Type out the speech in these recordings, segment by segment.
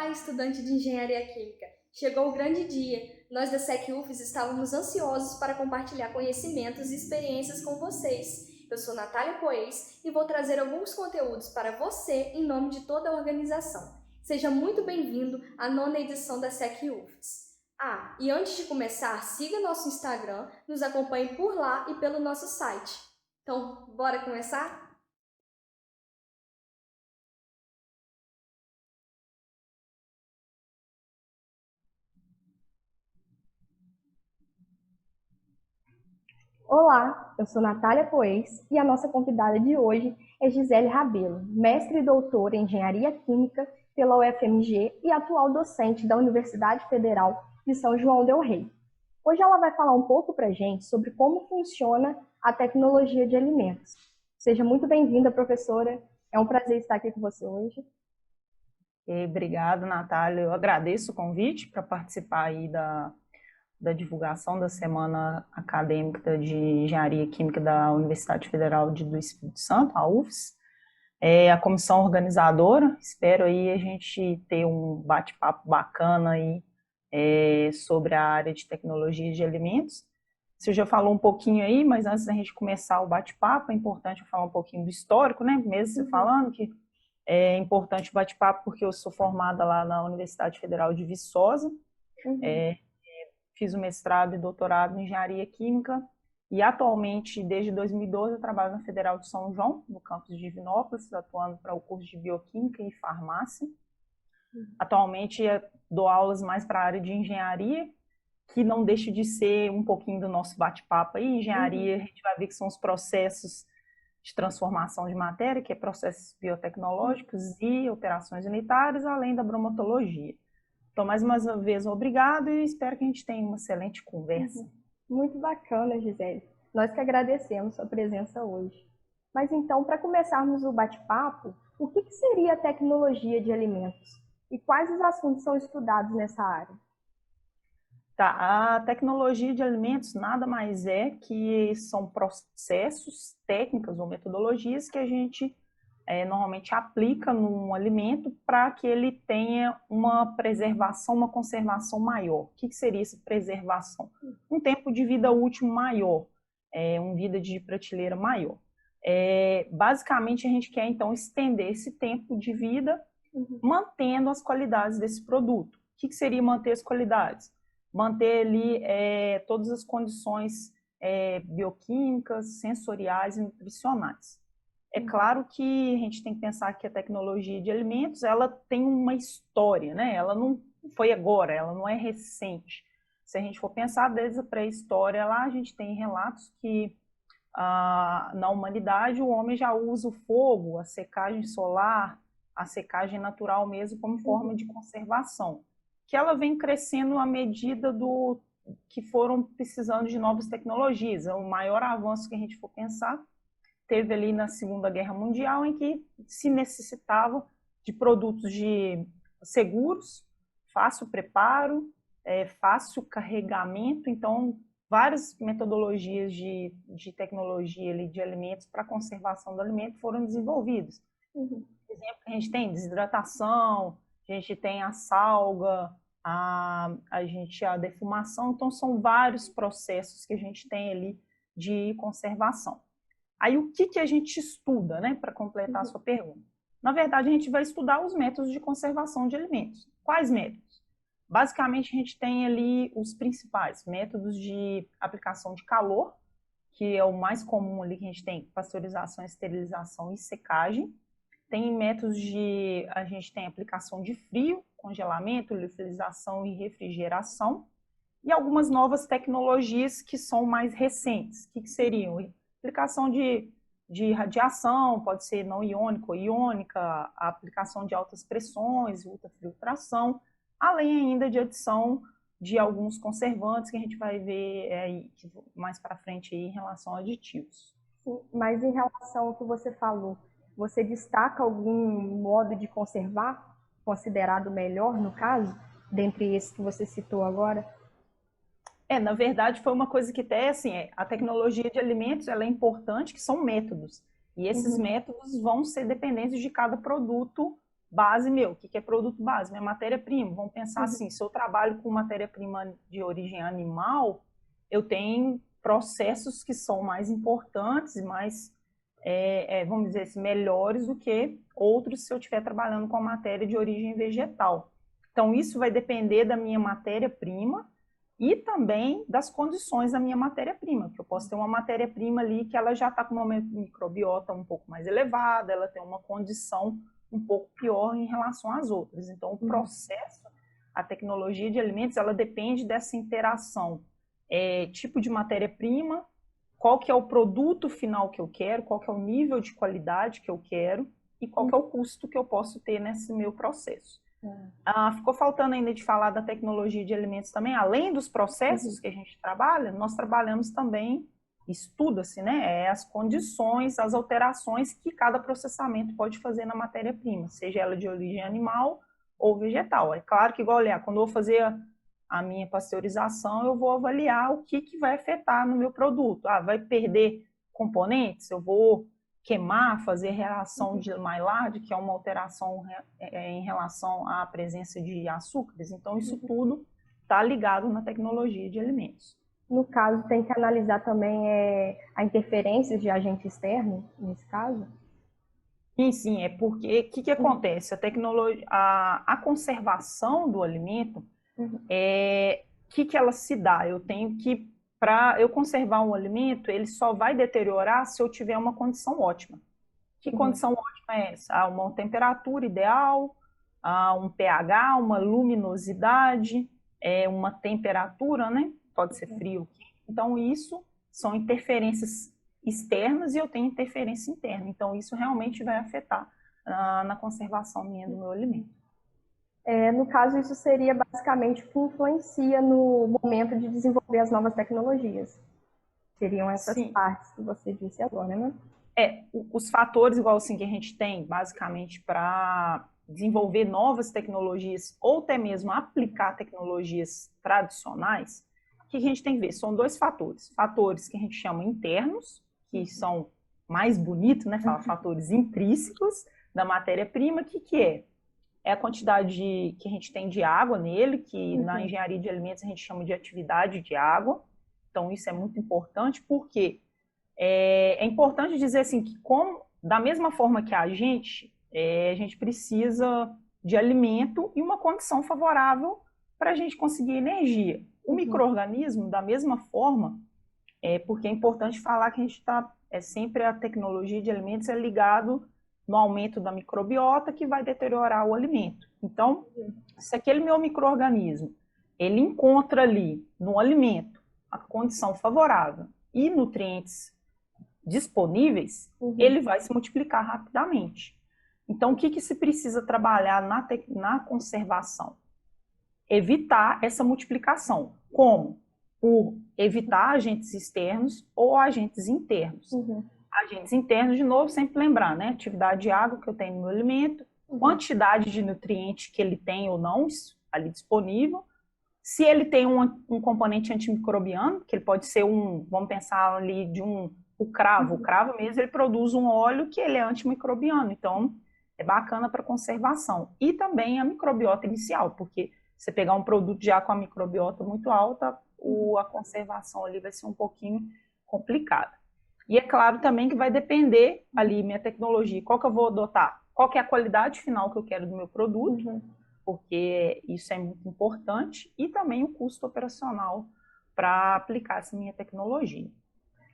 Olá, estudante de Engenharia Química! Chegou o grande dia! Nós da SecUFES estávamos ansiosos para compartilhar conhecimentos e experiências com vocês. Eu sou Natália Poês e vou trazer alguns conteúdos para você em nome de toda a organização. Seja muito bem-vindo à 9ª edição da SecUFES. E antes de começar, siga nosso Instagram, nos acompanhe por lá e pelo nosso site. Então, bora começar? Olá, eu sou Natália Poês e a nossa convidada de hoje é Gisele Rabelo, mestre e doutora em Engenharia Química pela UFMG e atual docente da Universidade Federal de São João del Rei. Hoje ela vai falar um pouco para a gente sobre como funciona a tecnologia de alimentos. Seja muito bem-vinda, professora. É um prazer estar aqui com você hoje. Obrigada, Natália. Eu agradeço o convite para participar aí da divulgação da Semana Acadêmica de Engenharia Química da Universidade Federal do Espírito Santo, a UFES. A comissão organizadora, espero aí a gente ter um bate-papo bacana aí sobre a área de tecnologia de alimentos. Você já falou um pouquinho aí, mas antes da gente começar o bate-papo, é importante eu falar um pouquinho do histórico, né? Mesmo você falando que é importante o bate-papo porque eu sou formada lá na Universidade Federal de Viçosa, fiz o mestrado e doutorado em Engenharia Química e atualmente, desde 2012, eu trabalho na Federal de São João, no campus de Divinópolis, atuando para o curso de Bioquímica e Farmácia. Atualmente, dou aulas mais para a área de Engenharia, que não deixa de ser um pouquinho do nosso bate-papo aí. Engenharia, a gente vai ver que são os processos de transformação de matéria, que é processos biotecnológicos e operações unitárias, além da bromatologia. Então, mais uma vez, obrigado e espero que a gente tenha uma excelente conversa. Muito bacana, Gisele. Nós que agradecemos a sua presença hoje. Mas então, para começarmos o bate-papo, o que seria a tecnologia de alimentos? E quais os assuntos são estudados nessa área? Tá, a tecnologia de alimentos nada mais é que são processos, técnicas ou metodologias que a gente normalmente aplica num alimento para que ele tenha uma preservação, uma conservação maior. O que seria essa preservação? Um tempo de vida útil maior, uma vida de prateleira maior. Basicamente, a gente quer, então, estender esse tempo de vida mantendo as qualidades desse produto. O que seria manter as qualidades? Manter ali todas as condições bioquímicas, sensoriais e nutricionais. É claro que a gente tem que pensar que a tecnologia de alimentos, ela tem uma história, né? Ela não foi agora, ela não é recente. Se a gente for pensar desde a pré-história lá, a gente tem relatos que na humanidade o homem já usa o fogo, a secagem solar, a secagem natural mesmo como forma de conservação, que ela vem crescendo à medida do que foram precisando de novas tecnologias. O maior avanço que a gente for pensar teve ali na Segunda Guerra Mundial, em que se necessitava de produtos seguros, fácil preparo, fácil carregamento. Então, várias metodologias de tecnologia ali, de alimentos para conservação do alimento foram desenvolvidas. Exemplo que a gente tem desidratação, a gente tem a salga, a defumação. Então, são vários processos que a gente tem ali de conservação. Aí, o que a gente estuda, né, para completar a sua pergunta? Na verdade, a gente vai estudar os métodos de conservação de alimentos. Quais métodos? Basicamente, a gente tem ali os principais métodos de aplicação de calor, que é o mais comum ali que a gente tem: pasteurização, esterilização e secagem. Tem métodos a gente tem aplicação de frio, congelamento, liofilização e refrigeração. E algumas novas tecnologias que são mais recentes. O que seriam? Aplicação de radiação, pode ser não iônica ou iônica, a aplicação de altas pressões, ultrafiltração, além ainda de adição de alguns conservantes que a gente vai ver mais para frente aí em relação a aditivos. Sim, mas em relação ao que você falou, você destaca algum modo de conservar considerado melhor, no caso, dentre esses que você citou agora? Na verdade, foi uma coisa que até, assim, a tecnologia de alimentos, ela é importante, que são métodos. E esses métodos vão ser dependentes de cada produto base meu. O que é produto base? Minha matéria-prima. Vamos pensar assim, se eu trabalho com matéria-prima de origem animal, eu tenho processos que são mais importantes, mais, vamos dizer assim, melhores do que outros se eu estiver trabalhando com a matéria de origem vegetal. Então, isso vai depender da minha matéria-prima e também das condições da minha matéria-prima, que eu posso ter uma matéria-prima ali que ela já está com uma microbiota um pouco mais elevada, ela tem uma condição um pouco pior em relação às outras. Então, o processo, a tecnologia de alimentos, ela depende dessa interação, tipo de matéria-prima, qual que é o produto final que eu quero, qual que é o nível de qualidade que eu quero e qual que é o custo que eu posso ter nesse meu processo. Ficou faltando ainda de falar da tecnologia de alimentos também, além dos processos que a gente trabalha, nós trabalhamos também, estuda-se, né, as condições, as alterações que cada processamento pode fazer na matéria-prima, seja ela de origem animal ou vegetal. É claro que, igual, quando eu vou fazer a minha pasteurização, eu vou avaliar o que vai afetar no meu produto. Vai perder componentes? Eu vou queimar, fazer reação de Maillard, que é uma alteração em relação à presença de açúcares. Então, isso tudo está ligado na tecnologia de alimentos. No caso, tem que analisar também a interferência de agente externo, nesse caso? Sim, é porque o que acontece? A tecnologia, a conservação do alimento, que ela se dá? Eu tenho que, para eu conservar um alimento, ele só vai deteriorar se eu tiver uma condição ótima. Que condição ótima é essa? Uma temperatura ideal, um pH, uma luminosidade, uma temperatura, né? Pode ser frio. Então, isso são interferências externas e eu tenho interferência interna. Então, isso realmente vai afetar na conservação minha do meu alimento. No caso, isso seria basicamente o que influencia no momento de desenvolver as novas tecnologias. Seriam essas partes que você disse agora, né? Os fatores, igual assim, que a gente tem, basicamente, para desenvolver novas tecnologias ou até mesmo aplicar tecnologias tradicionais, o que a gente tem que ver? São dois fatores. Fatores que a gente chama internos, que são mais bonitos, né? Fala fatores intrínsecos da matéria-prima. O que é? É a quantidade que a gente tem de água nele, que na engenharia de alimentos a gente chama de atividade de água. Então, isso é muito importante, porque é importante dizer assim, que da mesma forma que a gente precisa de alimento e uma condição favorável para a gente conseguir energia. O micro-organismo, da mesma forma, porque é importante falar que a gente está, sempre a tecnologia de alimentos é ligado no aumento da microbiota que vai deteriorar o alimento. Então, se aquele meu micro-organismo, ele encontra ali no alimento a condição favorável e nutrientes disponíveis, ele vai se multiplicar rapidamente. Então, o que se precisa trabalhar na conservação? Evitar essa multiplicação. Como? Por evitar agentes externos ou agentes internos. Agentes internos, de novo, sempre lembrar, né? Atividade de água que eu tenho no meu alimento, quantidade de nutriente que ele tem ou não ali disponível. Se ele tem um componente antimicrobiano, que ele pode ser vamos pensar ali o cravo. O cravo mesmo, ele produz um óleo que ele é antimicrobiano. Então, é bacana para conservação. E também a microbiota inicial, porque você pegar um produto já com a microbiota muito alta, a conservação ali vai ser um pouquinho complicada. E é claro também que vai depender ali minha tecnologia, qual que eu vou adotar, qual que é a qualidade final que eu quero do meu produto, porque isso é muito importante, e também o custo operacional para aplicar essa minha tecnologia.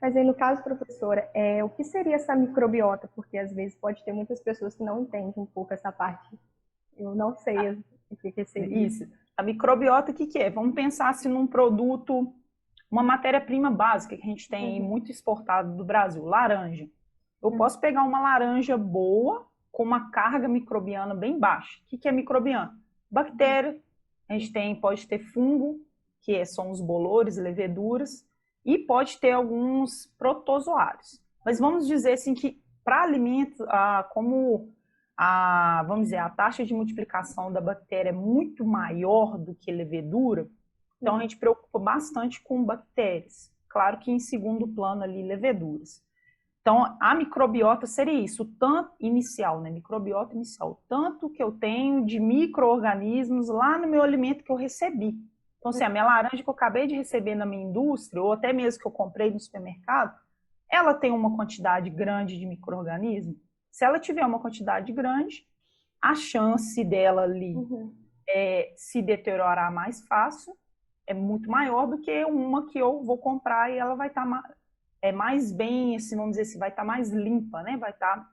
Mas aí, no caso, professora, o que seria essa microbiota? Porque às vezes pode ter muitas pessoas que não entendem um pouco essa parte. Eu não sei o que seria. Isso. A microbiota, o que é? Vamos pensar assim num produto, uma matéria-prima básica que a gente tem muito exportado do Brasil, laranja. Eu posso pegar uma laranja boa com uma carga microbiana bem baixa. O que é microbiano? Bactéria, a gente pode ter fungo, que são os bolores, leveduras, e pode ter alguns protozoários. Mas vamos dizer assim que para alimentos, vamos dizer, a taxa de multiplicação da bactéria é muito maior do que levedura, então a gente preocupa bastante com bactérias. Claro que em segundo plano ali, leveduras. Então, a microbiota seria isso, tanto inicial, né? Microbiota inicial, tanto que eu tenho de micro-organismos lá no meu alimento que eu recebi. Então, assim, a minha laranja que eu acabei de receber na minha indústria, ou até mesmo que eu comprei no supermercado, ela tem uma quantidade grande de micro-organismos. Se ela tiver uma quantidade grande, a chance dela ali se deteriorar mais fácil é muito maior do que uma que eu vou comprar e ela vai estar mais bem, assim, vamos dizer assim, vai estar mais limpa, né? Vai estar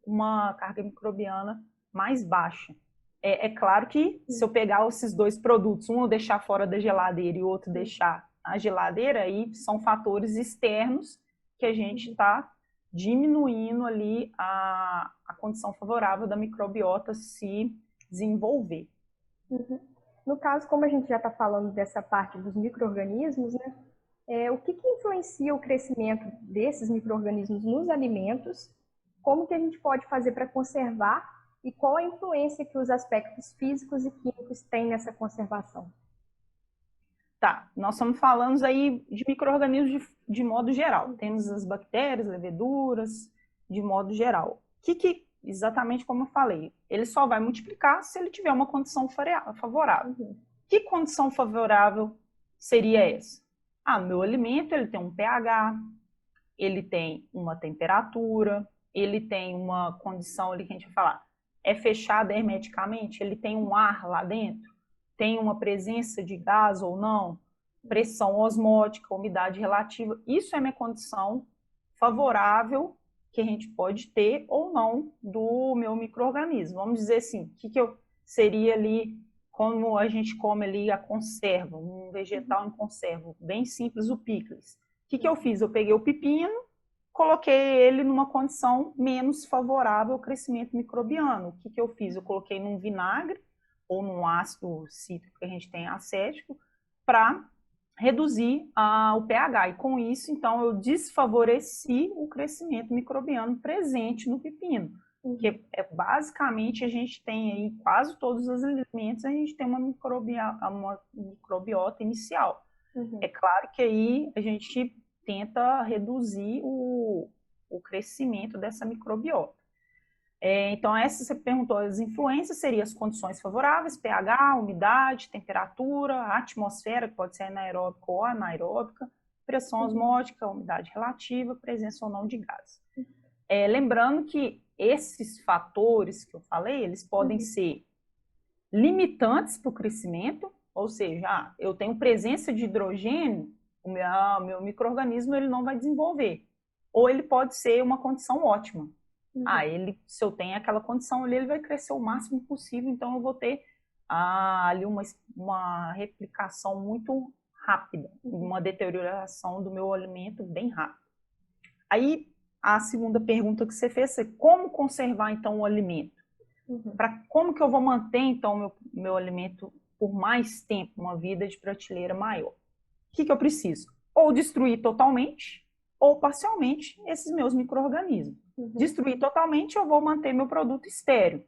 uma carga microbiana mais baixa. É claro que se eu pegar esses dois produtos, um eu deixar fora da geladeira e o outro deixar na geladeira, aí são fatores externos que a gente está diminuindo ali a condição favorável da microbiota se desenvolver. No caso, como a gente já está falando dessa parte dos micro-organismos, né? O que influencia o crescimento desses micro-organismos nos alimentos? Como que a gente pode fazer para conservar e qual a influência que os aspectos físicos e químicos têm nessa conservação? Tá, nós estamos falando aí de micro-organismos de modo geral. Temos as bactérias, leveduras, de modo geral. Exatamente como eu falei, ele só vai multiplicar se ele tiver uma condição favorável. Que condição favorável seria essa? Meu alimento ele tem um pH, ele tem uma temperatura, ele tem uma condição ali que a gente vai falar, é fechado hermeticamente, ele tem um ar lá dentro, tem uma presença de gás ou não, pressão osmótica, umidade relativa, isso é minha condição favorável que a gente pode ter ou não do meu micro-organismo. Vamos dizer assim, o que eu seria ali, como a gente come ali a conserva, um vegetal em conserva, bem simples, o picles. O que eu fiz? Eu peguei o pepino, coloquei ele numa condição menos favorável ao crescimento microbiano. O que eu fiz? Eu coloquei num vinagre ou num ácido cítrico que a gente tem acético para reduzir o pH. E com isso, então, eu desfavoreci o crescimento microbiano presente no pepino. Porque basicamente a gente tem aí, quase todos os alimentos, a gente tem uma microbiota inicial. É claro que aí a gente tenta reduzir o crescimento dessa microbiota. Então, essa você perguntou, as influências seriam as condições favoráveis, pH, umidade, temperatura, atmosfera, que pode ser anaeróbica ou anaeróbica, pressão osmótica, umidade relativa, presença ou não de gás. Lembrando que esses fatores que eu falei, eles podem ser limitantes para o crescimento, ou seja, eu tenho presença de hidrogênio, o meu micro-organismo ele não vai desenvolver. Ou ele pode ser uma condição ótima. Se eu tenho aquela condição ali, ele vai crescer o máximo possível, então eu vou ter ali uma replicação muito rápida, uma deterioração do meu alimento bem rápida. Aí, a segunda pergunta que você fez é como conservar, então, o alimento? Como que eu vou manter, então, meu alimento por mais tempo, uma vida de prateleira maior? O que eu preciso? Ou destruir totalmente, ou parcialmente, esses meus micro-organismos. Destruir totalmente, eu vou manter meu produto estéril,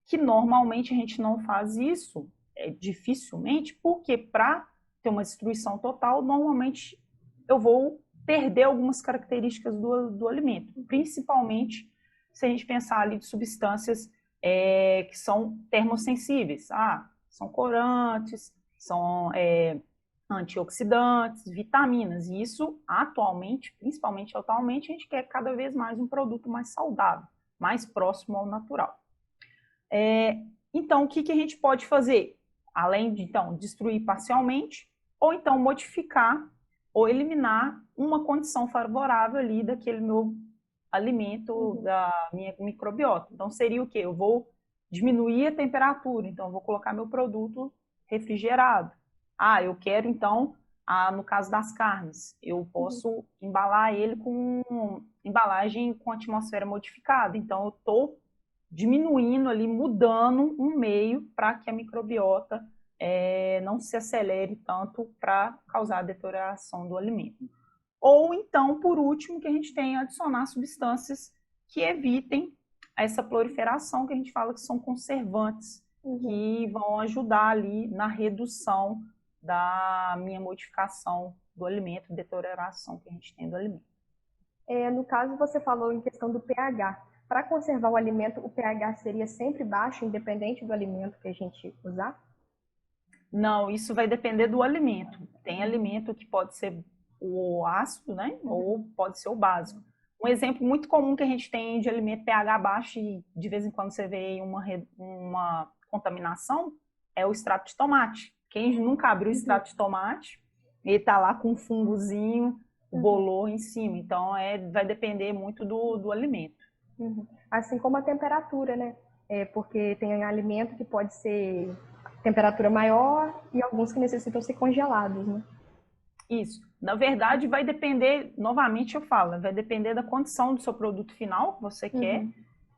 que normalmente a gente não faz isso, dificilmente, porque para ter uma destruição total, normalmente eu vou perder algumas características do alimento, principalmente se a gente pensar ali de substâncias que são termossensíveis. São corantes, são antioxidantes, vitaminas, e isso atualmente, principalmente atualmente, a gente quer cada vez mais um produto mais saudável, mais próximo ao natural. Então, o que a gente pode fazer? Além de, então, destruir parcialmente, ou então modificar ou eliminar uma condição favorável ali daquele meu alimento, da minha microbiota. Então, seria o quê? Eu vou diminuir a temperatura, então eu vou colocar meu produto refrigerado. Eu quero, então, no caso das carnes, eu posso embalar ele com embalagem com atmosfera modificada. Então, eu estou diminuindo ali, mudando um meio para que a microbiota não se acelere tanto para causar a deterioração do alimento. Ou então, por último, que a gente tem adicionar substâncias que evitem essa proliferação, que a gente fala que são conservantes, que vão ajudar ali na redução da minha modificação do alimento, deterioração que a gente tem do alimento. No caso, você falou em questão do pH. Para conservar o alimento, o pH seria sempre baixo, independente do alimento que a gente usar? Não, isso vai depender do alimento. Tem alimento que pode ser o ácido, né? Ou pode ser o básico. Um exemplo muito comum que a gente tem de alimento pH baixo e de vez em quando você vê uma contaminação é o extrato de tomate. Quem nunca abriu o extrato de tomate, ele tá lá com um fungozinho, bolor em cima. Então, vai depender muito do alimento. Assim como a temperatura, né? Porque tem alimento que pode ser temperatura maior e alguns que necessitam ser congelados, né? Isso. Na verdade, vai depender, novamente eu falo, vai depender da condição do seu produto final que você quer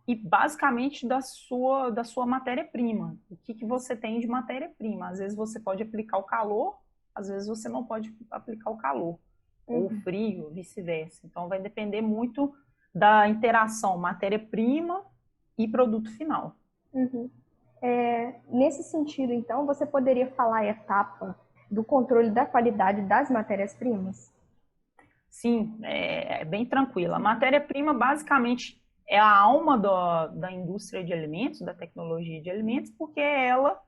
e basicamente da sua matéria-prima. O que você tem de matéria-prima? Às vezes você pode aplicar o calor, às vezes você não pode aplicar o calor, ou o frio, vice-versa. Então vai depender muito da interação matéria-prima e produto final. Nesse sentido, então, você poderia falar a etapa do controle da qualidade das matérias-primas? Sim, é bem tranquila. A matéria-prima, basicamente, é a alma da indústria de alimentos, da tecnologia de alimentos, porque é ela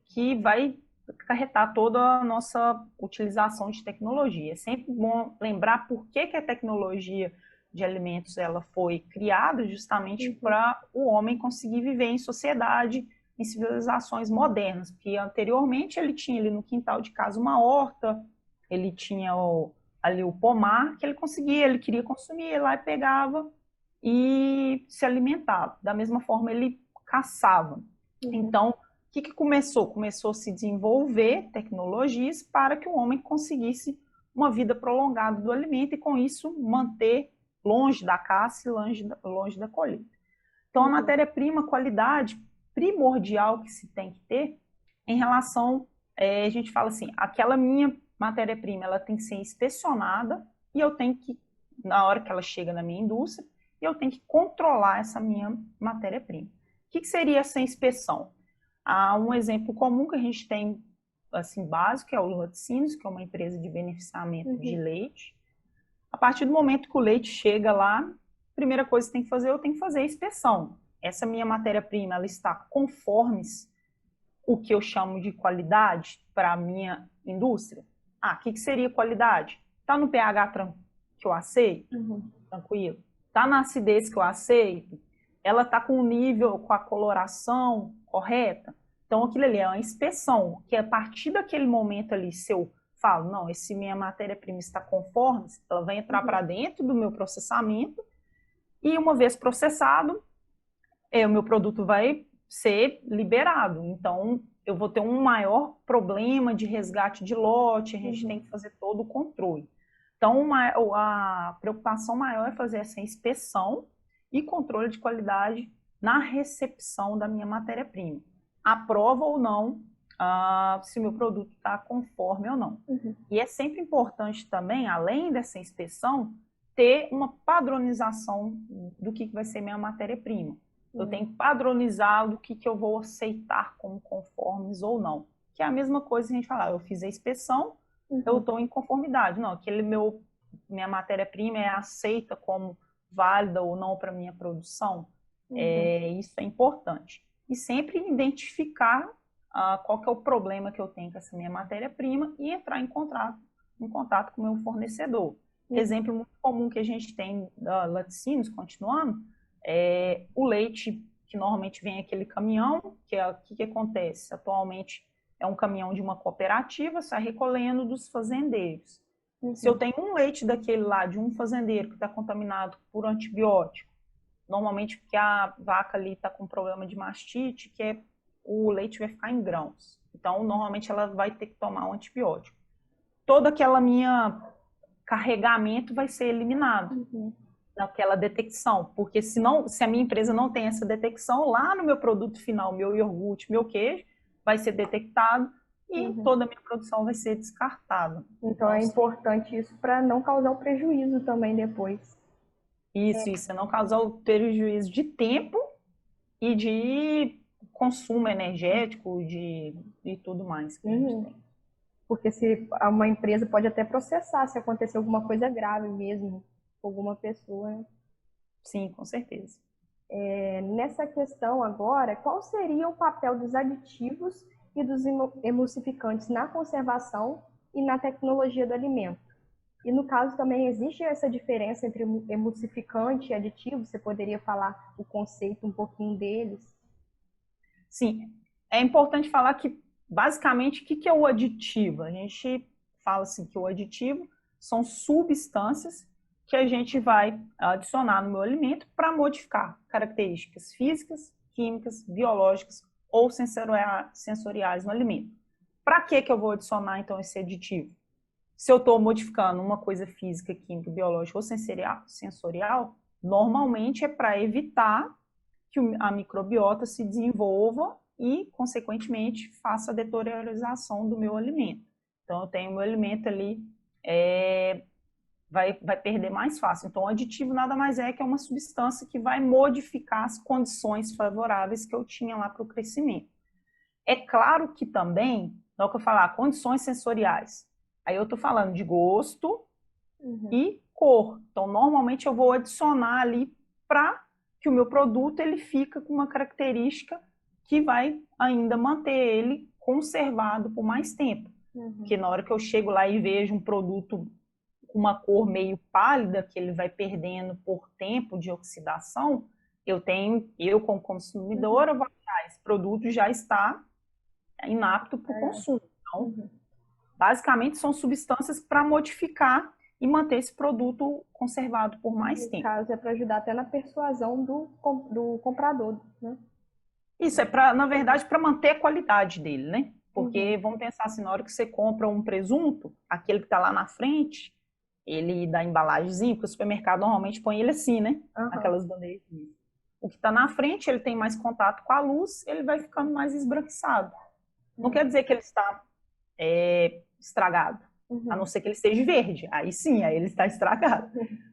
que vai acarretar toda a nossa utilização de tecnologia. É sempre bom lembrar por que a tecnologia de alimentos ela foi criada justamente para o homem conseguir viver em sociedade, em civilizações modernas, porque anteriormente ele tinha ali no quintal de casa uma horta, ele tinha ali o pomar que ele queria consumir, ele lá e pegava e se alimentava. Da mesma forma ele caçava. Então, o que começou? Começou a se desenvolver tecnologias para que o homem conseguisse uma vida prolongada do alimento e com isso manter longe da caça e longe da colheita. Então, a matéria-prima, qualidade primordial que se tem que ter em relação, a gente fala assim, aquela minha matéria-prima, ela tem que ser inspecionada e eu tenho que, na hora que ela chega na minha indústria, eu tenho que controlar essa minha matéria-prima. O que seria essa inspeção? Um exemplo comum que a gente tem, assim, básico, é o Laticínios, que é uma empresa de beneficiamento de leite. A partir do momento que o leite chega lá, a primeira coisa que tem que fazer, eu tenho que fazer a inspeção. Essa minha matéria-prima, ela está conforme o que eu chamo de qualidade para a minha indústria? O que seria qualidade? Está no pH que eu aceito? Tranquilo. Está na acidez que eu aceito? Ela está com o nível, com a coloração correta? Então, aquilo ali é uma inspeção, que a partir daquele momento ali, se eu falo, não, minha matéria-prima está conforme, ela vai entrar para dentro do meu processamento e uma vez processado, o meu produto vai ser liberado. Então, eu vou ter um maior problema de resgate de lote, a gente tem que fazer todo o controle. Então, a preocupação maior é fazer essa inspeção e controle de qualidade na recepção da minha matéria-prima. Aprova ou não se o meu produto está conforme ou não. E é sempre importante também, além dessa inspeção, ter uma padronização do que vai ser minha matéria-prima. Eu tenho que padronizar do que eu vou aceitar como conformes ou não. Que é a mesma coisa que a gente fala, eu fiz a inspeção, eu estou em conformidade. Não, minha matéria-prima é aceita como válida ou não para minha produção. Isso é importante. E sempre identificar qual que é o problema que eu tenho com essa minha matéria-prima e entrar em contato com o meu fornecedor. Exemplo muito comum que a gente tem da Laticínios, continuando, o leite, que normalmente vem aquele caminhão, que acontece? Atualmente é um caminhão de uma cooperativa, sai recolhendo dos fazendeiros. Se eu tenho um leite daquele lá, de um fazendeiro que está contaminado por antibiótico, normalmente porque a vaca ali está com problema de mastite, o leite vai ficar em grãos. Então, normalmente ela vai ter que tomar um antibiótico. Todo aquela minha carregamento vai ser eliminado naquela detecção, porque se a minha empresa não tem essa detecção, lá no meu produto final, meu iogurte, meu queijo, vai ser detectado e toda a minha produção vai ser descartada. Então é importante isso para não causar o prejuízo também depois. Isso, não causar o prejuízo de tempo e de consumo energético e tudo mais que a gente tem. Porque se uma empresa pode até processar se acontecer alguma coisa grave mesmo com alguma pessoa, né? Sim, com certeza. Nessa questão agora, qual seria o papel dos aditivos e dos emulsificantes na conservação e na tecnologia do alimento? E no caso também existe essa diferença entre emulsificante e aditivo? Você poderia falar o conceito um pouquinho deles? Sim, é importante falar que, basicamente, o que é o aditivo? A gente fala assim que o aditivo são substâncias que a gente vai adicionar no meu alimento para modificar características físicas, químicas, biológicas ou sensoriais no alimento. Para que eu vou adicionar, então, esse aditivo? Se eu estou modificando uma coisa física, química, biológica ou sensorial, normalmente é para evitar que a microbiota se desenvolva e, consequentemente, faça a deteriorização do meu alimento. Então, eu tenho o meu alimento ali, vai perder mais fácil. Então, o aditivo nada mais é que é uma substância que vai modificar as condições favoráveis que eu tinha lá para o crescimento. É claro que também, na hora que eu falar condições sensoriais, aí eu estou falando de gosto e cor. Então, normalmente eu vou adicionar ali para que o meu produto ele fica com uma característica que vai ainda manter ele conservado por mais tempo. Porque na hora que eu chego lá e vejo um produto com uma cor meio pálida, que ele vai perdendo por tempo de oxidação, eu como consumidora, vou achar, esse produto já está inapto para o consumo. Então, basicamente, são substâncias para modificar e manter esse produto conservado por mais tempo. No caso, é para ajudar até na persuasão do comprador, né? Isso é, na verdade, para manter a qualidade dele, né? Porque vamos pensar assim, na hora que você compra um presunto, aquele que está lá na frente, ele da embalagemzinha, porque o supermercado normalmente põe ele assim, né? Aquelas bandejinhas. O que está na frente, ele tem mais contato com a luz, ele vai ficando mais esbranquiçado. Não quer dizer que ele está estragado, a não ser que ele esteja verde. Aí sim, aí ele está estragado.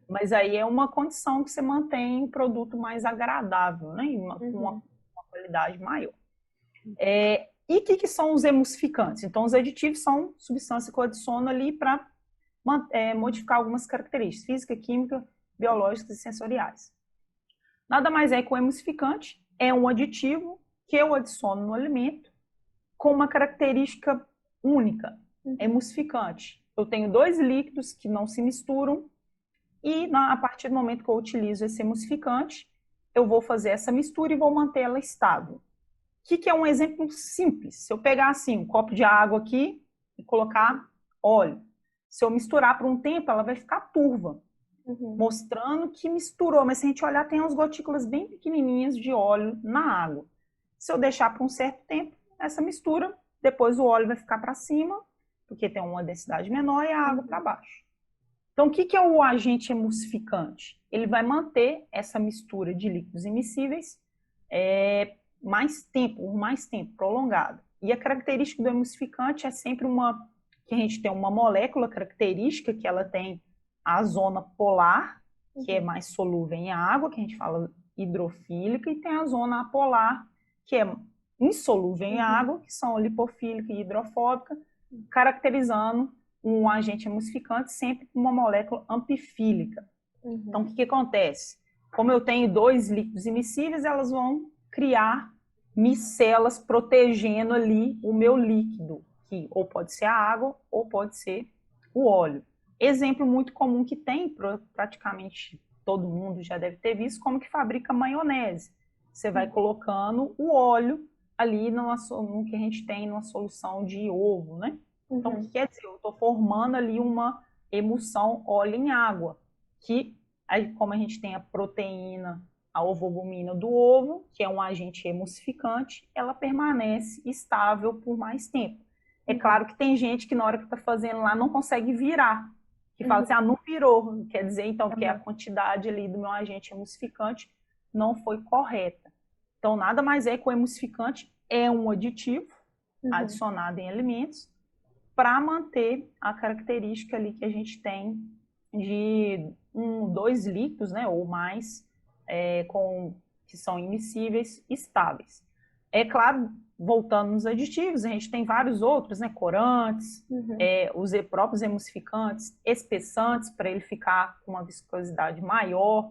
Mas aí é uma condição que você mantém o produto mais agradável, né? Com uma qualidade maior. E o que são os emulsificantes? Então, os aditivos são substâncias que eu adiciono ali para modificar algumas características física, química, biológicas e sensoriais. Nada mais é que o emulsificante é um aditivo que eu adiciono no alimento com uma característica única, emulsificante. Eu tenho dois líquidos que não se misturam e a partir do momento que eu utilizo esse emulsificante, eu vou fazer essa mistura e vou manter ela estável. O que é um exemplo simples? Se eu pegar assim um copo de água aqui e colocar óleo, se eu misturar por um tempo, ela vai ficar turva, mostrando que misturou, mas se a gente olhar, tem umas gotículas bem pequenininhas de óleo na água. Se eu deixar por um certo tempo, essa mistura, depois o óleo vai ficar para cima, porque tem uma densidade menor, e a água para baixo. Então, o que é o agente emulsificante? Ele vai manter essa mistura de líquidos immiscíveis por mais tempo, prolongado. E a característica do emulsificante é sempre que a gente tem uma molécula característica, que ela tem a zona polar, que é mais solúvel em água, que a gente fala hidrofílica, e tem a zona apolar, que é insolúvel em água, que são lipofílica e hidrofóbica, caracterizando um agente emulsificante sempre com uma molécula ampifílica. Então, o que acontece? Como eu tenho dois líquidos immiscíveis, elas vão criar micelas protegendo ali o meu líquido, que ou pode ser a água ou pode ser o óleo. Exemplo muito comum que tem, praticamente todo mundo já deve ter visto, como que fabrica maionese. Você vai colocando o óleo ali no que a gente tem numa solução de ovo, né? Então, o que quer dizer? Eu estou formando ali uma emulsão óleo em água, que, aí, como a gente tem a proteína, a ovoalbumina do ovo, que é um agente emulsificante, ela permanece estável por mais tempo. É claro que tem gente que na hora que está fazendo lá não consegue virar, que fala assim, não virou, quer dizer então que a quantidade ali do meu agente emulsificante não foi correta. Então, nada mais é que o emulsificante é um aditivo adicionado em alimentos para manter a característica ali que a gente tem de dois líquidos, né, ou mais, que são immiscíveis, estáveis. É claro, voltando nos aditivos, a gente tem vários outros, né? Corantes, os próprios emulsificantes, espessantes, para ele ficar com uma viscosidade maior,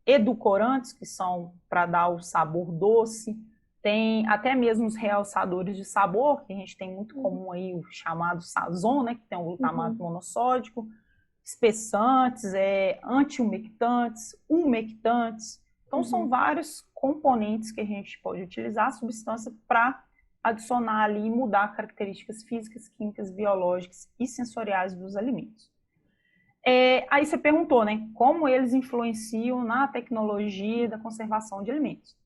edulcorantes, que são para dar o sabor doce, tem até mesmo os realçadores de sabor, que a gente tem muito comum aí, o chamado Sazon, né? Que tem o glutamato monossódico, espessantes, anti-umectantes, umectantes. Então, são vários componentes que a gente pode utilizar a substância para adicionar ali e mudar características físicas, químicas, biológicas e sensoriais dos alimentos. Aí você perguntou, né, como eles influenciam na tecnologia da conservação de alimentos.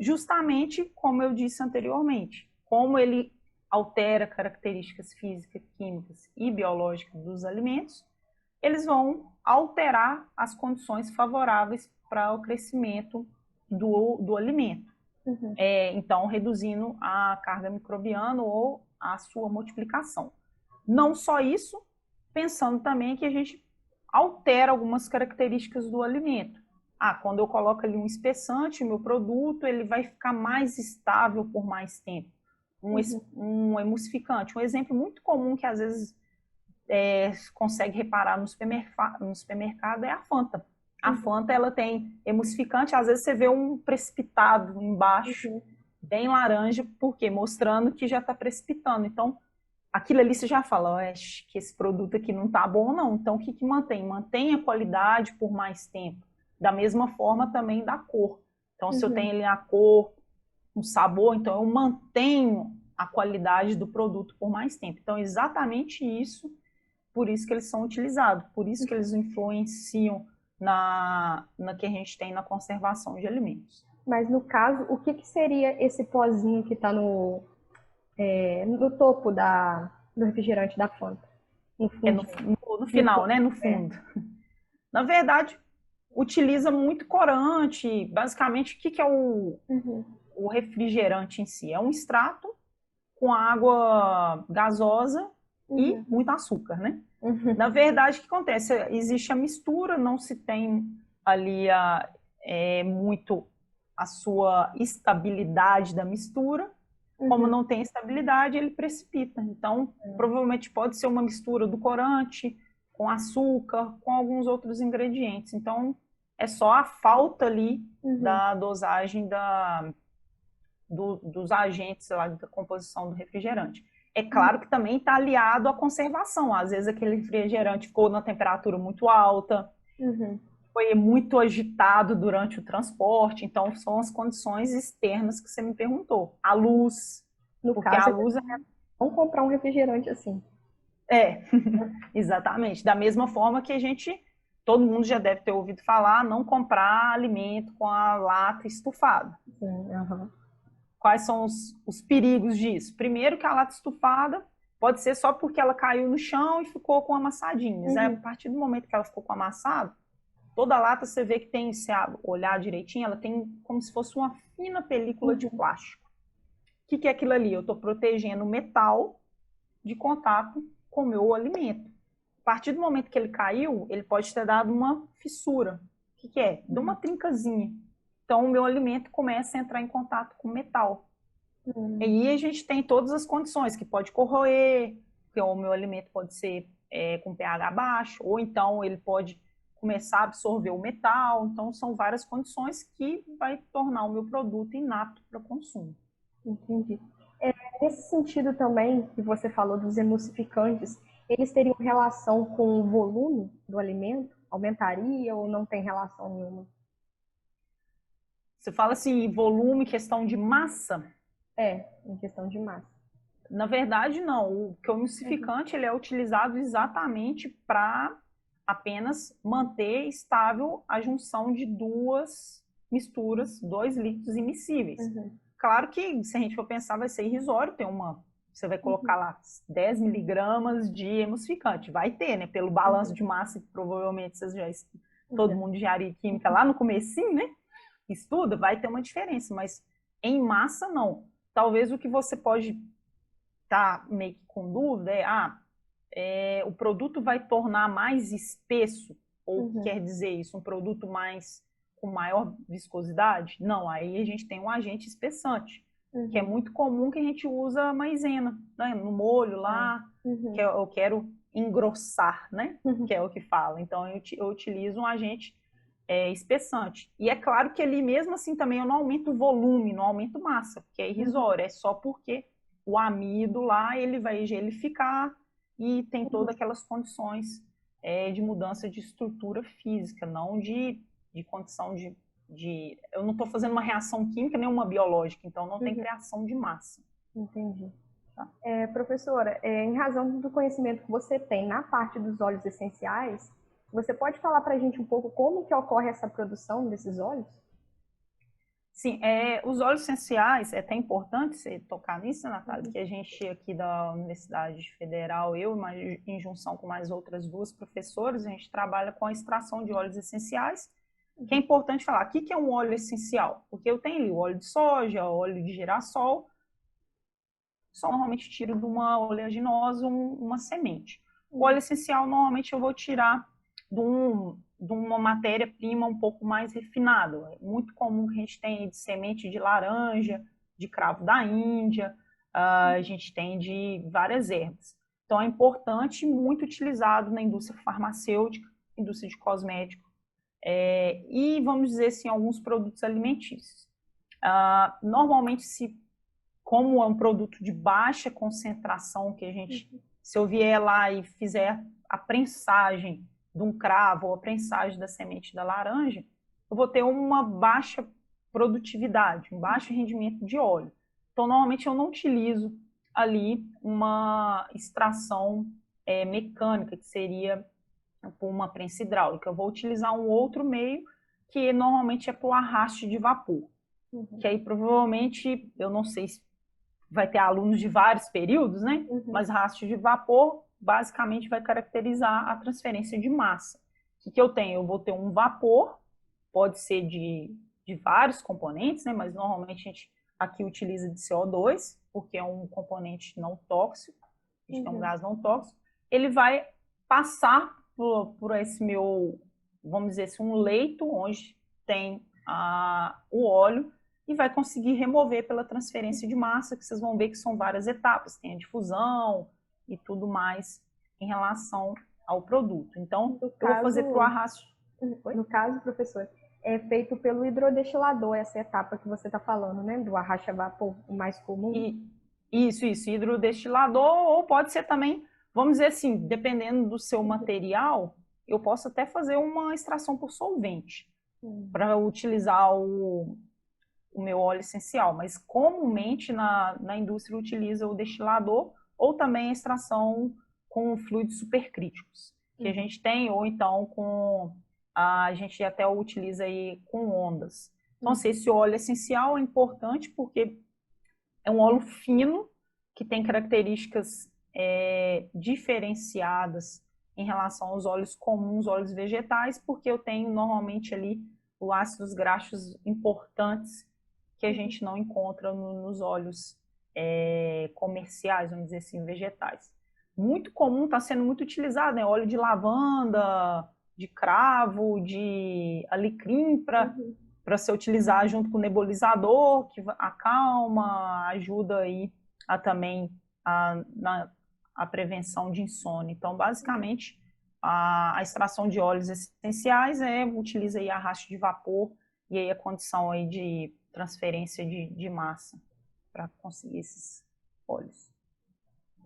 Justamente como eu disse anteriormente, como ele altera características físicas, químicas e biológicas dos alimentos, eles vão alterar as condições favoráveis para o crescimento do alimento. Então, reduzindo a carga microbiana ou a sua multiplicação. Não só isso, pensando também que a gente altera algumas características do alimento. Quando eu coloco ali um espessante, o meu produto ele vai ficar mais estável por mais tempo. Um emulsificante. Um exemplo muito comum que às vezes consegue reparar no supermercado é a Fanta. A Fanta, ela tem emulsificante, às vezes você vê um precipitado embaixo, bem laranja, porque mostrando que já está precipitando. Então, aquilo ali você já fala, que esse produto aqui não está bom, não. Então, o que que mantém? Mantém a qualidade por mais tempo. Da mesma forma também da cor. Então, se eu tenho ali a cor, um sabor, então eu mantenho a qualidade do produto por mais tempo. Então, exatamente isso, por isso que eles são utilizados, por isso que eles influenciam na que a gente tem na conservação de alimentos. Mas no caso, o que seria esse pozinho que está no topo do refrigerante da Fanta? No final, né? No fundo. Na verdade, utiliza muito corante. Basicamente, o que é o refrigerante em si? É um extrato com água gasosa e muito açúcar, né? Na verdade, o que acontece? Existe a mistura, não se tem ali muito a sua estabilidade da mistura. Como não tem estabilidade, ele precipita. Então, provavelmente pode ser uma mistura do corante com açúcar, com alguns outros ingredientes. Então, é só a falta ali da dosagem dos agentes lá da composição do refrigerante. É claro que também está aliado à conservação. Às vezes aquele refrigerante ficou na temperatura muito alta, foi muito agitado durante o transporte. Então, são as condições externas que você me perguntou. A luz, porque a luz é... Vamos comprar um refrigerante assim. Exatamente. Da mesma forma que todo mundo já deve ter ouvido falar, não comprar alimento com a lata estufada. Quais são os perigos disso? Primeiro que a lata estufada pode ser só porque ela caiu no chão e ficou com amassadinhas. A partir do momento que ela ficou com amassado, toda a lata você vê que tem, se olhar direitinho, ela tem como se fosse uma fina película de plástico. O que é aquilo ali? Eu estou protegendo o metal de contato com o meu alimento. A partir do momento que ele caiu, ele pode ter dado uma fissura. O que é? Dá uma trincazinha. Então, o meu alimento começa a entrar em contato com o metal. E aí a gente tem todas as condições, que pode corroer, que o meu alimento pode ser com pH baixo, ou então ele pode começar a absorver o metal. Então, são várias condições que vai tornar o meu produto inapto para consumo. Entendi. Nesse sentido também, que você falou dos emulsificantes, eles teriam relação com o volume do alimento? Aumentaria ou não tem relação nenhuma? Você fala assim, volume, questão de massa? Em questão de massa. Na verdade, não. O emulsificante ele é utilizado exatamente para apenas manter estável a junção de duas misturas, dois líquidos immiscíveis. Claro que, se a gente for pensar, vai ser irrisório ter você vai colocar lá 10 miligramas de emulsificante. Vai ter, né? Pelo balanço de massa, que provavelmente todo mundo de engenharia química lá no comecinho, né? Estuda, vai ter uma diferença, mas em massa não. Talvez o que você pode estar meio que com dúvida o produto vai tornar mais espesso, ou quer dizer isso, um produto com maior viscosidade? Não, aí a gente tem um agente espessante. que é muito comum que a gente usa maisena, né? No molho lá, que eu quero engrossar, né? Que é o que fala. Então, eu utilizo um agente espessante. E é claro que ali, mesmo assim, também eu não aumento o volume, não aumento massa, porque é irrisório, é só porque o amido lá, ele vai gelificar e tem todas aquelas condições de mudança de estrutura física, não de condição de... Eu não estou fazendo uma reação química nem uma biológica, então não tem criação de massa. Entendi. Tá. Professora, em razão do conhecimento que você tem na parte dos óleos essenciais, você pode falar para a gente um pouco como que ocorre essa produção desses óleos? Sim, os óleos essenciais, é até importante você tocar nisso, Natália, que a gente aqui da Universidade Federal, eu, em junção com mais outras duas professoras, a gente trabalha com a extração de óleos essenciais, que é importante falar, o que é um óleo essencial? Porque eu tenho ali o óleo de soja, óleo de girassol, só normalmente tiro de uma oleaginosa uma semente. O óleo essencial, normalmente eu vou tirar de uma matéria-prima um pouco mais refinada. É muito comum que a gente tenha de semente de laranja, de cravo da Índia, a gente tem de várias ervas. Então, é importante, muito utilizado na indústria farmacêutica, indústria de cosméticos, e, vamos dizer assim, alguns produtos alimentícios. Normalmente, como é um produto de baixa concentração, que a gente, se eu vier lá e fizer a prensagem de um cravo ou a prensagem da semente da laranja, eu vou ter uma baixa produtividade, um baixo rendimento de óleo. Então, normalmente, eu não utilizo ali uma extração mecânica, que seria por uma prensa hidráulica. Eu vou utilizar um outro meio, que normalmente é para o arraste de vapor. Que aí, provavelmente, eu não sei se vai ter alunos de vários períodos, né? Mas arraste de vapor basicamente vai caracterizar a transferência de massa. O que eu tenho? Eu vou ter um vapor, pode ser de vários componentes, né? Mas normalmente a gente aqui utiliza de CO2, porque é um componente não tóxico, a gente tem um gás não tóxico. Ele vai passar por esse meu, vamos dizer assim, um leito onde tem o óleo, e vai conseguir remover pela transferência de massa, que vocês vão ver que são várias etapas, tem a difusão e tudo mais em relação ao produto. Então, eu vou fazer para o arrasto. No caso, professor, é feito pelo hidrodestilador, essa etapa que você está falando, né? Do arraste a vapor mais comum. Isso, hidrodestilador, ou pode ser também, vamos dizer assim, dependendo do seu material, eu posso até fazer uma extração por solvente, para utilizar o meu óleo essencial, mas comumente na indústria utiliza o destilador ou também a extração com fluidos supercríticos, que a gente tem, ou então a gente até utiliza aí com ondas. Então, esse óleo essencial é importante porque é um óleo fino, que tem características diferenciadas em relação aos óleos comuns, óleos vegetais, porque eu tenho normalmente ali os ácidos graxos importantes que a gente não encontra nos óleos comerciais, vamos dizer assim, vegetais. Muito comum, está sendo muito utilizado, né? Óleo de lavanda, de cravo, de alecrim, para ser utilizar junto com o nebulizador, que acalma, ajuda aí também a prevenção de insônia. Então, basicamente, a extração de óleos essenciais utiliza aí arraste de vapor e aí a condição aí de transferência de massa para conseguir esses óleos.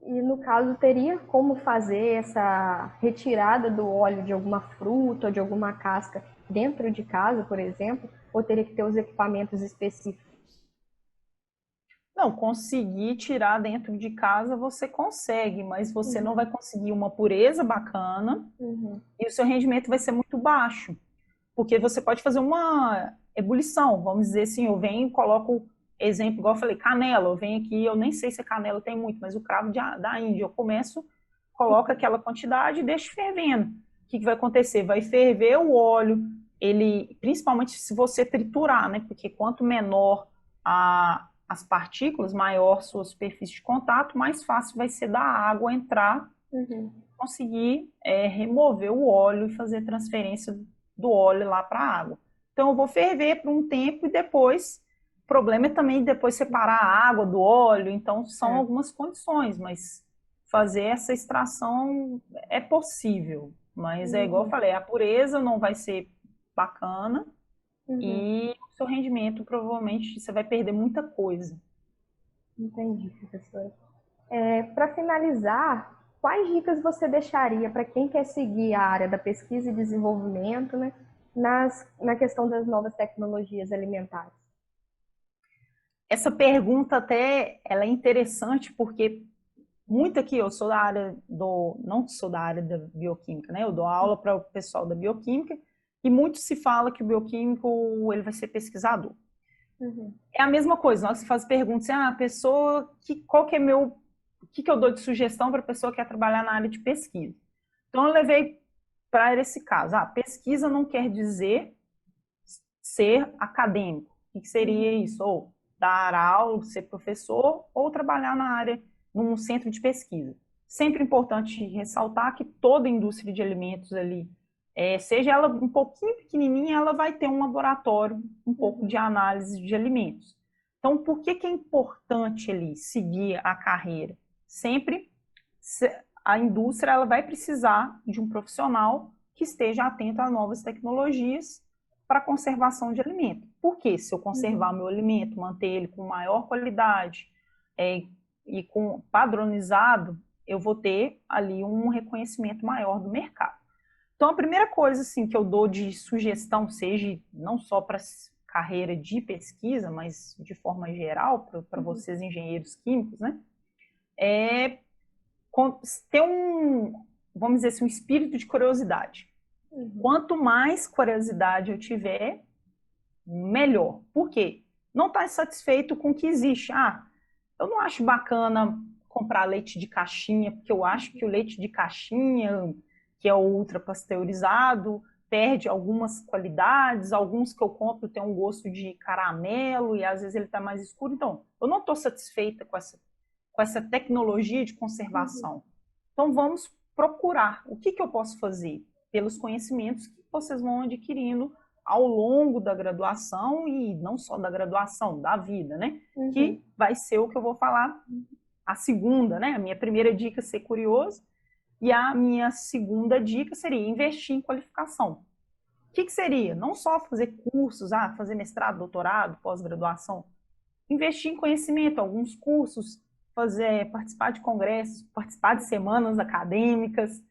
E no caso, teria como fazer essa retirada do óleo de alguma fruta ou de alguma casca dentro de casa, por exemplo, ou teria que ter os equipamentos específicos? Não, conseguir tirar dentro de casa você consegue, mas você não vai conseguir uma pureza bacana e o seu rendimento vai ser muito baixo, porque você pode fazer uma ebulição, vamos dizer assim, eu venho e coloco, exemplo, igual eu falei, canela, eu venho aqui, eu nem sei se a canela tem muito, mas o cravo da Índia, eu começo, coloco aquela quantidade e deixo fervendo. O que vai acontecer? Vai ferver o óleo, ele, principalmente se você triturar, né, porque quanto menor as partículas, maior sua superfície de contato, mais fácil vai ser da água entrar, conseguir remover o óleo e fazer transferência do óleo lá para a água. Então, eu vou ferver por um tempo e depois problema é também depois separar a água do óleo, então são algumas condições, mas fazer essa extração é possível. Mas é igual eu falei, a pureza não vai ser bacana e o seu rendimento provavelmente você vai perder muita coisa. Entendi, professora. Para finalizar, quais dicas você deixaria para quem quer seguir a área da pesquisa e desenvolvimento, né, na questão das novas tecnologias alimentares? Essa pergunta até ela é interessante porque muito aqui eu sou da área não sou da área da bioquímica, né? Eu dou aula para o pessoal da bioquímica e muito se fala que o bioquímico ele vai ser pesquisador. É a mesma coisa, na hora que você faz perguntas, a pessoa, qual que é o que eu dou de sugestão para a pessoa que quer trabalhar na área de pesquisa? Então eu levei para esse caso, pesquisa não quer dizer ser acadêmico. O que seria isso? Ou dar aula, ser professor, ou trabalhar na área, num centro de pesquisa. Sempre importante ressaltar que toda indústria de alimentos ali, seja ela um pouquinho pequenininha, ela vai ter um laboratório, um pouco de análise de alimentos. Então, por que é importante ali seguir a carreira? Sempre a indústria ela vai precisar de um profissional que esteja atento a novas tecnologias para a conservação de alimento. Porque se eu conservar meu alimento, manter ele com maior qualidade e com padronizado, eu vou ter ali um reconhecimento maior do mercado. Então, a primeira coisa assim, que eu dou de sugestão, seja não só para carreira de pesquisa, mas de forma geral, para vocês engenheiros químicos, né? É ter vamos dizer assim, um espírito de curiosidade. Quanto mais curiosidade eu tiver, melhor. Por quê? Não está satisfeito com o que existe. Eu não acho bacana comprar leite de caixinha, porque eu acho que o leite de caixinha, que é o ultra pasteurizado, perde algumas qualidades, alguns que eu compro tem um gosto de caramelo e às vezes ele está mais escuro. Então, eu não estou satisfeita com essa tecnologia de conservação. Então, vamos procurar o que eu posso fazer pelos conhecimentos que vocês vão adquirindo ao longo da graduação e não só da graduação, da vida, né? Que vai ser o que eu vou falar a segunda, né? A minha primeira dica é ser curioso e a minha segunda dica seria investir em qualificação. O que seria? Não só fazer cursos, fazer mestrado, doutorado, pós-graduação, investir em conhecimento, alguns cursos, participar de congressos, participar de semanas acadêmicas,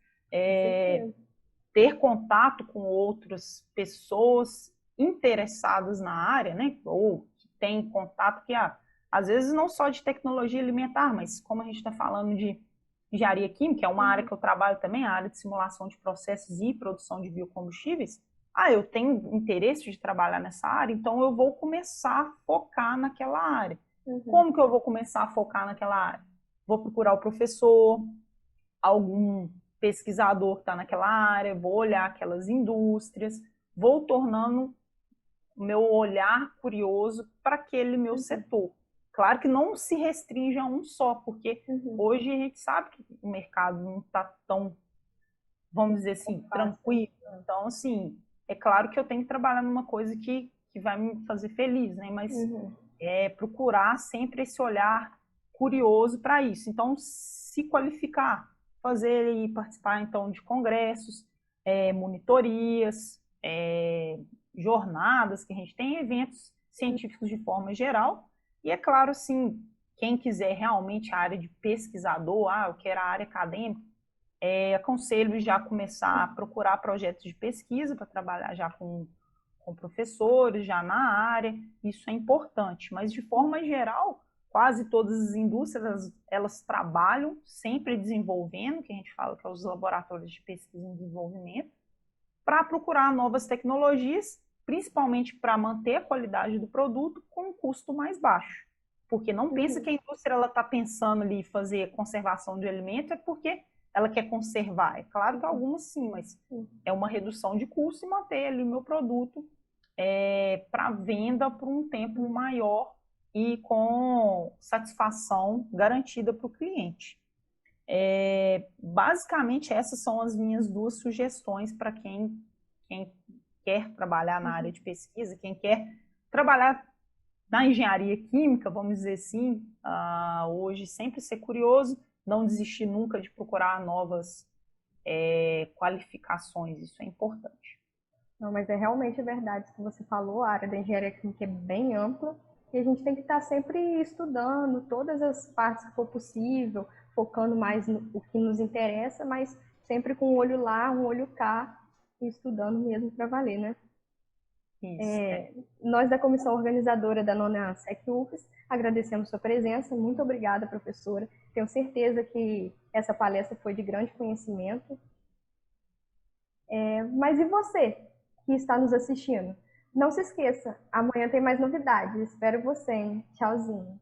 ter contato com outras pessoas interessadas na área, né? Ou que têm contato que, às vezes, não só de tecnologia alimentar, mas como a gente está falando de engenharia química, que é uma área que eu trabalho também, a área de simulação de processos e produção de biocombustíveis, eu tenho interesse de trabalhar nessa área, então eu vou começar a focar naquela área. Como que eu vou começar a focar naquela área? Vou procurar o professor, algum pesquisador que está naquela área, vou olhar aquelas indústrias, vou tornando o meu olhar curioso para aquele meu setor. Claro que não se restringe a um só, porque hoje a gente sabe que o mercado não está tão, vamos dizer assim, tranquilo. Então, assim, é claro que eu tenho que trabalhar numa coisa que vai me fazer feliz, né? Mas procurar sempre esse olhar curioso para isso. Então, se qualificar, fazer e participar, então, de congressos, monitorias, jornadas que a gente tem, eventos científicos de forma geral. E, é claro, assim, quem quiser realmente a área de pesquisador, eu quero a área acadêmica, aconselho já começar a procurar projetos de pesquisa para trabalhar já com professores, já na área, isso é importante. Mas, de forma geral, quase todas as indústrias, elas trabalham sempre desenvolvendo, que a gente fala que é os laboratórios de pesquisa e desenvolvimento, para procurar novas tecnologias, principalmente para manter a qualidade do produto com um custo mais baixo. Porque não pensa que a indústria está pensando ali em fazer conservação de alimento, é porque ela quer conservar. É claro que algumas sim, mas é uma redução de custo e manter ali meu produto para venda por um tempo maior e com satisfação garantida para o cliente. Basicamente, essas são as minhas duas sugestões para quem quer trabalhar na área de pesquisa, quem quer trabalhar na engenharia química, vamos dizer assim, hoje sempre ser curioso, não desistir nunca de procurar novas qualificações, isso é importante. Não, mas é realmente verdade o que você falou, a área da engenharia química é bem ampla e a gente tem que estar sempre estudando todas as partes que for possível, focando mais no que nos interessa, mas sempre com um olho lá, um olho cá, e estudando mesmo para valer, né? Isso. Nós da comissão organizadora da nona SEC-UFES agradecemos sua presença, muito obrigada, professora. Tenho certeza que essa palestra foi de grande conhecimento. Mas e você, que está nos assistindo? Não se esqueça, amanhã tem mais novidades. Espero você, hein? Tchauzinho.